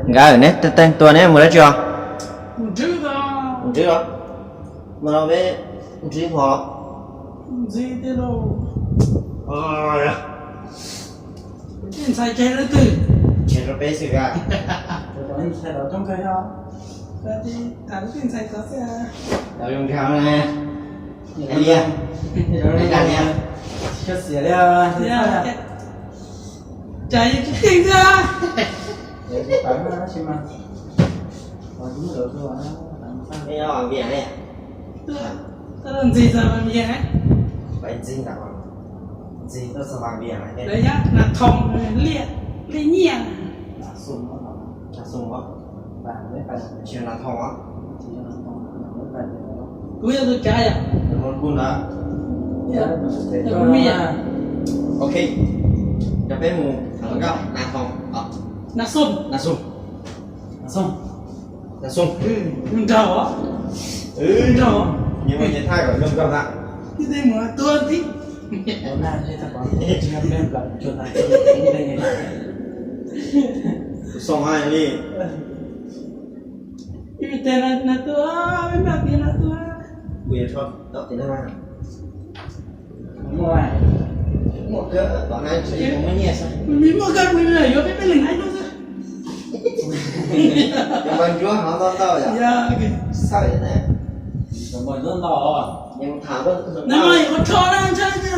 Gà ở nét tên tuần ấy mới chưa? Chứ đó. Chứ đó. Mà nó với gì họ? Gì thế đâu. Ôi. Tiền xài chơi nữa từ. Chết rồi bé sự gà. Rồi anh xài đó trong cây đó. Ra đi thắng tiền xài có xe. Đâu dùng theo này. Anh đi à? Anh làm nha. Cho xỉa đi à. Chạy cái tiền ra. Để bán nó xem mà. Còn đúng rồi thôi á. Bây giờ bằng biển này. Tao làm gì giờ bằng biển ấy? Vậy gì nào bằng? Gì nó sẽ bằng biển này. Đấy nhá, là thòng liệt, liệt nhẹ. Là sung đó. Là sung đó. Bạn mới phải Chưa là thòng á. Cuối giờ tôi chạy à? Nó buồn đó. Dạ. Dạ con mi à? Ok. Cho bé mù thằng gạo là thòng. Là sung. Là sung. Là sung. Là sung. Trầu á. Trầu. Nhưng mà nhìn thay của lông gạo dạng. Cái gì mà tuôn tí. Hôm nay thì ta có xem bên lần chuột này cũng đây này. Xong hai đi. Cái tên là tua, bên mặt kia là tua. Bây giờ cho đọc tiền ra. Ngoài Một cái bọn này chỉ có mấy nhẹ sao? Mình mua gần mình là vô cái lần này luôn rồi. Nhưng mà chúa nó to to vậy? Dạ. Sao vậy này? rồi mọi rất đỏ. Nhưng thả vẫn Này mày có cho nó ăn chơi chưa?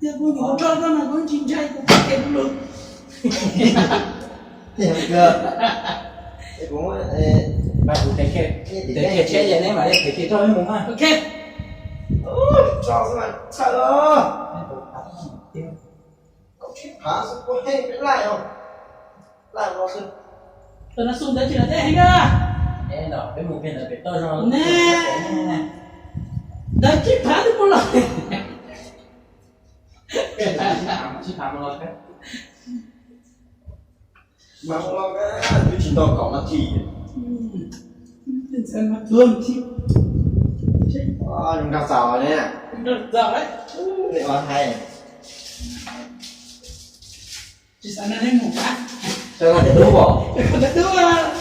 Dạ cô có cho nó là con chim chay của cái luôn. thì không cơ. Thì cũng Bạn cũng thấy kẹt chết vậy đấy mà thấy kẹt thôi muốn à? Ok. ôi cho các bạn sợ đó. Cậu chết phá sao có hay cái lại không? Lại vào sân. Tôi nó xuống tới chỉ là thế hay à? Đây đó, cái một viên là cái tôi rồi. Nè. Đấy chỉ phá được một lần. Chỉ phá một lần đấy. Mà không lo cái tôi chỉ to cỏ là chỉ. Nhìn xem mặt thương chịu. Chúng ta sò đấy nè. Được giờ đấy. Để vào thay. Chỉ sợ nó lên ngủ quá. Cho nó để đúng bỏ. Còn được đúng à?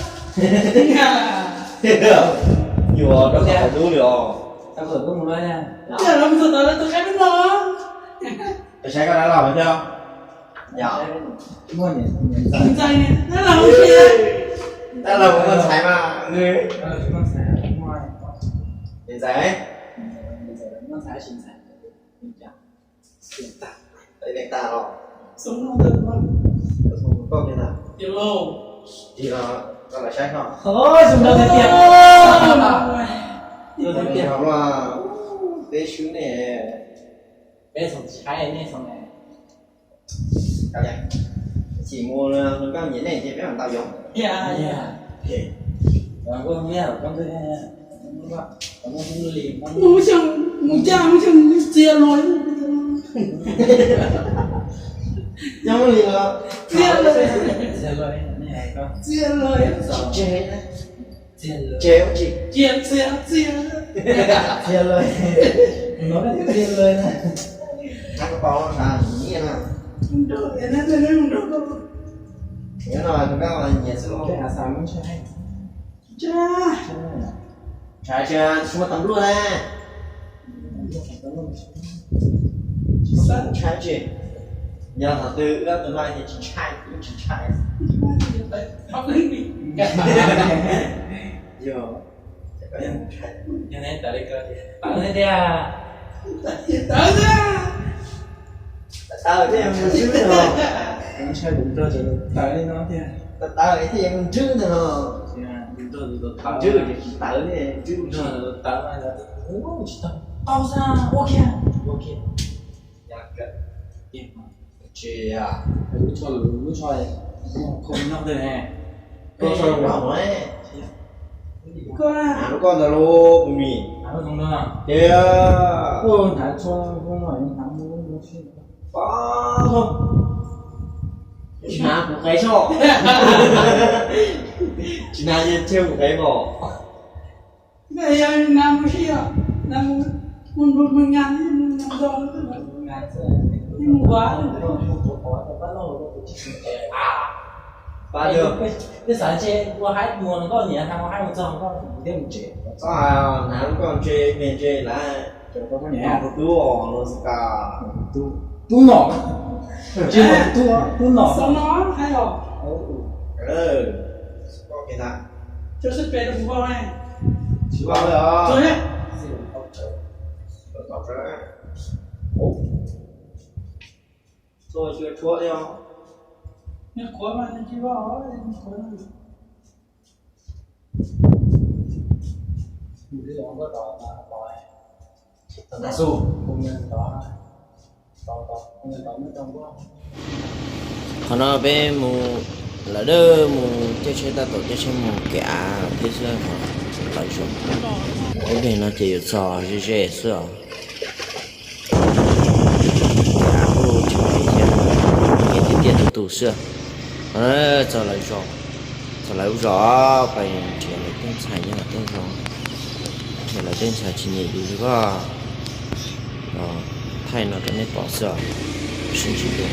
Nhiều đâu phải đúng được. Tao vừa có một lời nha. Giờ làm sao tới tôi cái biết nó. Tôi sẽ có đã làm được chưa? Dạ. Mua nhỉ? Thằng dây này, nó là cái gì? Đã làm một con sải mà người. Chúng con sẽ ngoài. Để giấy. Con sẽ xin sẻ. Đấy đánh ta rồi. Sống nó thật quá. Không có như nào. Tiểu lô. Thì là sai không? Ôi, dùng đâu thấy tiền. Tôi thấy tiền không là cái chú này. Bây giờ trái này xong này. Cao vậy? Chỉ mua các nhẫn này thì biết làm tao giống. Dạ. Yeah. Và con nghe con thấy con muốn liền con Muốn chồng chia lối. Giống liền là Chia lối. Chia lối này con. Chia lối. chế đấy. Chia lối. Chế không chị? Chia. Chia lối. Nó là chia lối này. Nó có bao là nghĩ nào? Không được, nó không được đâu. Nhớ là chúng ta là nhẹ sự Cái áo xám muốn chơi. Cha. Trái chưa? Chúng ta tắm luôn nè. Trái chị. Nhờ thằng Tư đã tương lai thì chỉ trai. Học linh đi. Giờ Cho nên tại đây cơ. Bạn lên đây à. Tới ra. tao thấy em một chứ rồi. Em chơi đúng rồi rồi. Tại đây nó thế. Tao thấy em một chứ rồi. Đúng rồi rồi. Tao Chứ thì chỉ tao thì em chứ. rồi tao này là ủa chỉ tao ra ok. Dạ kệ. Yên. Chị à. Cứ cho này. Không nhau đây nè. Cô cho nó bảo đấy. Con à. Nó con là lô bùi mì. Nó không đâu nào. Kìa. Ôi thả cho không hỏi thằng mua chuyện. Có không? Chị nào cũng thấy cho. Chị nào nhìn trêu cũng thấy bỏ. Bây giờ làm cái gì ạ? Làm một ngàn năm đô. Nhưng mà quá rồi. bao nhiêu cái sản chế qua hai mùa nó có nhỉ thằng hai một trăm có thêm một triệu có à nào con chơi miền chơi lại chỗ có cái nhà nhà của tôi nó cả tu nọ chưa tu nọ Sao nó hay rồi? có cái nào 就是别的不报案， chỉ bao giờ 昨天 搞这做一个戳掉那国办那机报，你国那 một cái đó có đỏ mà đòi là su công nhân đó đỏ công nhân đó mới trong quá còn nó bên mù là đỡ mù chơi chơi ta tổ chơi chơi mù cả cái sự lại xuống cái này nó chỉ sò chỉ dễ sửa cả hồ chơi cái tiền tủ sửa nó cho lại rõ phải chơi lại tên xài như là tên rõ chơi lại tên xài chỉ nhảy đi có thay nó cho nên bỏ sửa xin chỉ được